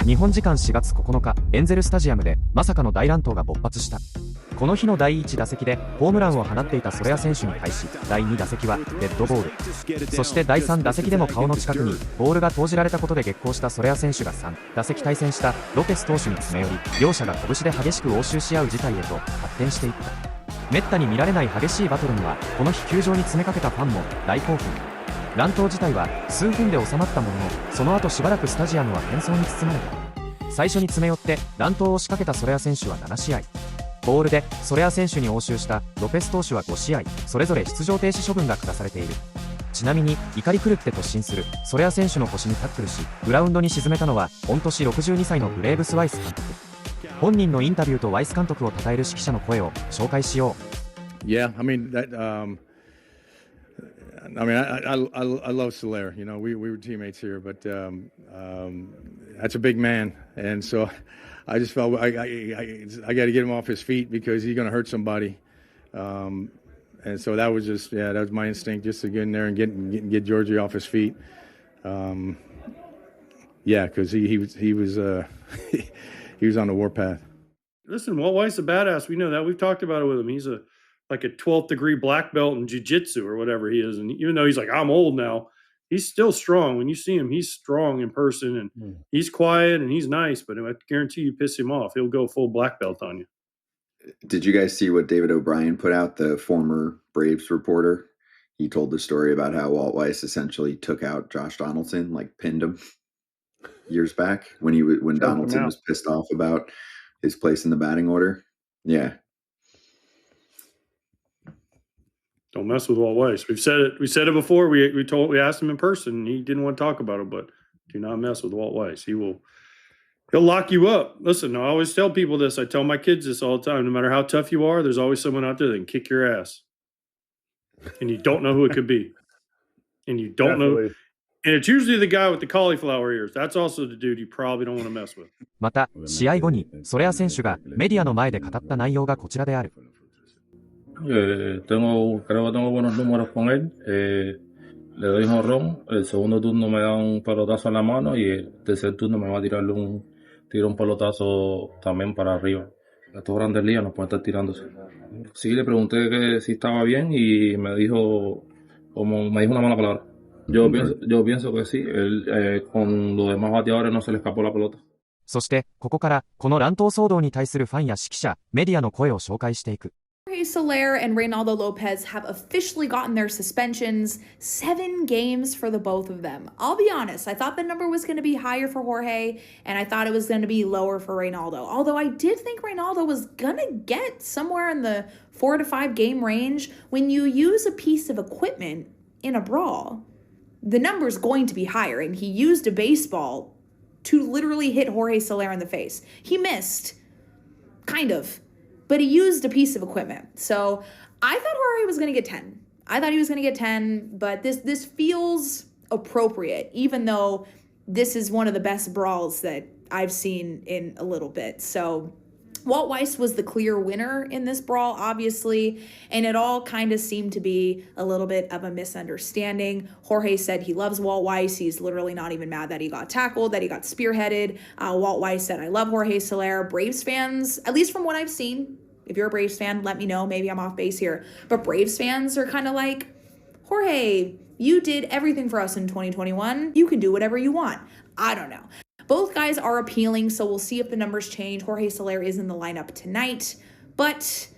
日本時間4月9日、エンゼルスタジアムでまさかの大乱闘が勃発した。この日の第1打席でホームランを放っていたソレア選手に対し、第2打席はデッドボール、そして第3打席でも顔の近くにボールが投じられたことで激高したソレア選手が3打席対戦したロペス投手に詰め寄り、両者が拳で激しく応酬し合う事態へと発展していった。めったに見られない激しいバトルには、この日球場に詰めかけたファンも大興奮。乱闘自体は数分で収まったものの、その後しばらくスタジアムは喧騒に包まれた。最初に詰め寄って乱闘を仕掛けたソレア選手は7試合、ボールでソレア選手に応酬したロペス投手は5試合、それぞれ出場停止処分が下されている。ちなみに怒り狂って突進するソレア選手の腰にタックルし、グラウンドに沈めたのは御年62歳のブレーブスワイス監督。本人のインタビューとワイス監督を称える指揮者の声を紹介しよう。Yeah, I mean I love Soler. You know, we were teammates here, but that's a big man, and so I just felt I got to get him off his feet because he's going to hurt somebody. And so that was my instinct, just to get in there and get Georgie off his feet. Yeah, because he was he was on the warpath. Listen, Walt White's a badass. We know that. We've talked about it with him. He's like a 12th degree black belt in jiu-jitsu or whatever he is. And even though he's like, I'm old now, he's still strong. When you see him, he's strong in person, and he's quiet and he's nice, but I guarantee you piss him off, he'll go full black belt on you. Did you guys see what David O'Brien put out, the former Braves reporter? He told the story about how Walt Weiss essentially took out Josh Donaldson, like pinned him years back when Donaldson was pissed off about his place in the batting order. Yeah. Don't mess with Walt Weiss. We said it before. We asked him in person. He didn't want to talk about it, but do not mess with Walt Weiss. He'll lock you up. Listen, I always tell people this. I tell my kids this all the time. No matter how tough you are, there's always someone out there that can kick your ass. And you don't know who it could be. And you don't know. And it's usually the guy with the cauliflower ears. That's also the dude you probably don't want to mess with. また、試合後にソレア選手がメディアの前で語った内容がこちらである。creo que tengo buenos números con él. Le doy jonrón. El segundo turno me da un pelotazo en la mano y el tercer turno me va a tirarle un pelotazo también para arriba. Estos grandes ligas no pueden estar tirándose. Sí, le pregunté que si estaba bien y me dijo una mala palabra. Yo pienso que sí. Con los demás bateadores no se le escapó la pelota. そしてここからこの乱闘騒動に対するファンや指揮者、メディアの声を紹介していく。Soler and Reynaldo Lopez have officially gotten their suspensions, 7 games for the both of them. I'll be honest, I thought the number was going to be higher for Jorge, and I thought it was going to be lower for Reynaldo. Although I did think Reynaldo was going to get somewhere in the 4 to 5 game range. When you use a piece of equipment in a brawl, the number's going to be higher, and he used a baseball to literally hit Jorge Soler in the face. He missed, kind of. But he used a piece of equipment. So I thought Jorge was going to get 10. I thought he was going to get 10, but this feels appropriate, even though this is one of the best brawls that I've seen in a little bit. So Walt Weiss was the clear winner in this brawl, obviously, and it all kind of seemed to be a little bit of a misunderstanding. Jorge said he loves Walt Weiss. He's literally not even mad that he got tackled, that he got spearheaded. Walt Weiss said, I love Jorge Soler. Braves fans, at least from what I've seen, if you're a Braves fan, let me know. Maybe I'm off base here. But Braves fans are kind of like, Jorge, you did everything for us in 2021. You can do whatever you want. I don't know. Both guys are appealing, so we'll see if the numbers change. Jorge Soler is in the lineup tonight. But,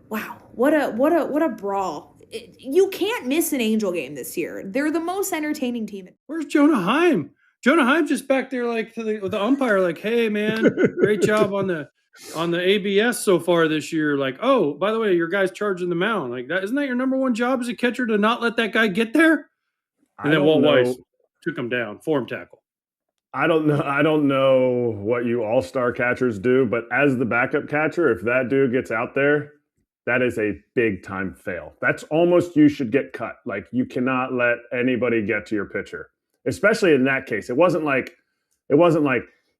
wow, what a brawl. You can't miss an Angel game this year. They're the most entertaining team. Where's Jonah Heim? Jonah Heim's just back there like to the umpire, like, hey, man, great job on the ABS so far this year. Like, oh, by the way, your guy's charging the mound. Like, isn't that your number one job as a catcher, to not let that guy get there? And then Walt Weiss took him down, form tackle. I don't know what you all-star catchers do, but as the backup catcher, if that dude gets out there, that is a big-time fail. That's almost, you should get cut. Like, you cannot let anybody get to your pitcher, especially in that case. It wasn't like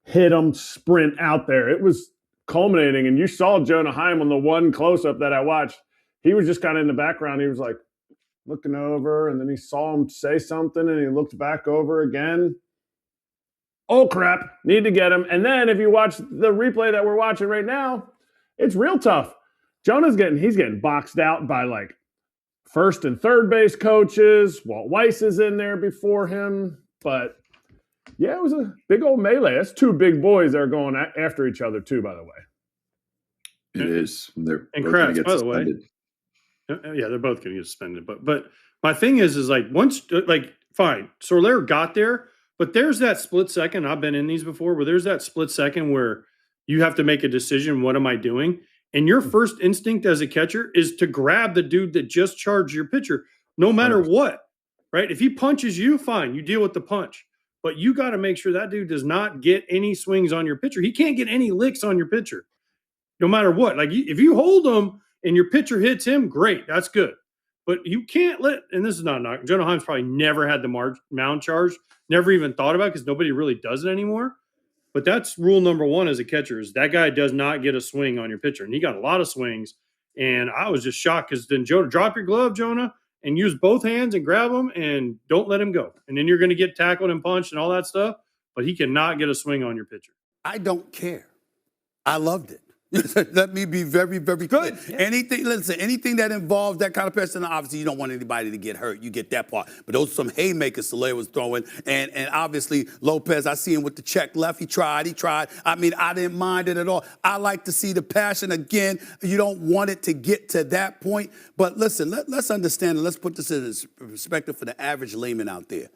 hit him, sprint out there. It was culminating, and you saw Jonah Heim on the one close-up that I watched. He was just kind of in the background. He was like looking over, and then he saw him say something, and he looked back over again. oh crap, need to get him. And then if you watch the replay that we're watching right now, it's real tough. Jonah's getting boxed out by like first and third base coaches. Walt Weiss is in there before him. But yeah, it was a big old melee. That's two big boys that are going after each other too, by the way. It is. They're and both gonna Kratz, get by the suspended. way. Yeah, they're both going to get suspended. But my thing is like once, like, fine, Soler got there, but there's that split second. I've been in these before where there's that split second where you have to make a decision. What am I doing? And your first instinct as a catcher is to grab the dude that just charged your pitcher, no matter what, right? If he punches you, fine, you deal with the punch. But you got to make sure that dude does not get any swings on your pitcher. He can't get any licks on your pitcher, no matter what. Like, if you hold him and your pitcher hits him, great, that's good. But you can't let, and this is not a knock, Jonah Heim's probably never had the mound charge, never even thought about it because nobody really does it anymore. But that's rule number one as a catcher is that guy does not get a swing on your pitcher. And he got a lot of swings. And I was just shocked because then Jonah, drop your glove, Jonah, and use both hands and grab him and don't let him go. And then you're going to get tackled and punched and all that stuff. But he cannot get a swing on your pitcher. I don't care. I loved it. Let me be very, very good. Yeah. Anything that involves that kind of person, obviously you don't want anybody to get hurt. You get that part. But those are some haymakers Soler was throwing. And obviously Lopez, I see him with the check left. He tried. I mean, I didn't mind it at all. I like to see the passion again. You don't want it to get to that point. But listen, let's understand and let's put this in perspective for the average layman out there.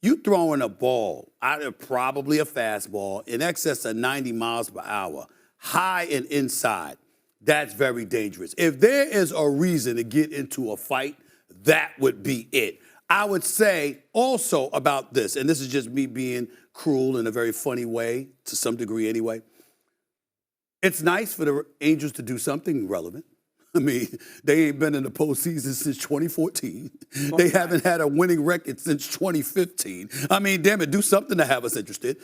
You throwing a ball, probably a fastball, in excess of 90 miles per hour, high and inside, that's very dangerous. If there is a reason to get into a fight, that would be it. I would say also about this, and this is just me being cruel in a very funny way, to some degree anyway, it's nice for the Angels to do something relevant. I mean, they ain't been in the postseason since 2014. They haven't had a winning record since 2015. I mean, damn it, do something to have us interested.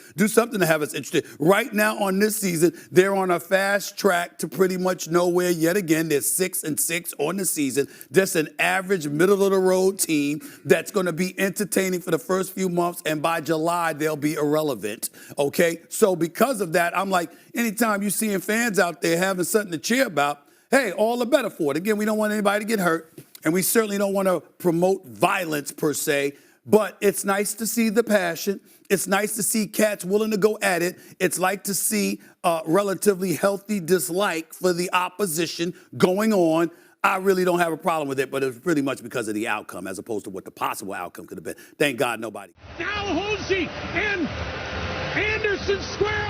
Right now on this season, they're on a fast track to pretty much nowhere yet again. They're 6-6 on the season. Just an average middle-of-the-road team that's going to be entertaining for the first few months, and by July, they'll be irrelevant, okay? So because of that, I'm like, anytime you're seeing fans out there having something to cheer about, hey, all the better for it. Again, we don't want anybody to get hurt, and we certainly don't want to promote violence per se, but it's nice to see the passion. It's nice to see cats willing to go at it. It's like to see a relatively healthy dislike for the opposition going on. I really don't have a problem with it, but it was pretty much because of the outcome as opposed to what the possible outcome could have been. Thank God nobody. Now Hosey and Anderson square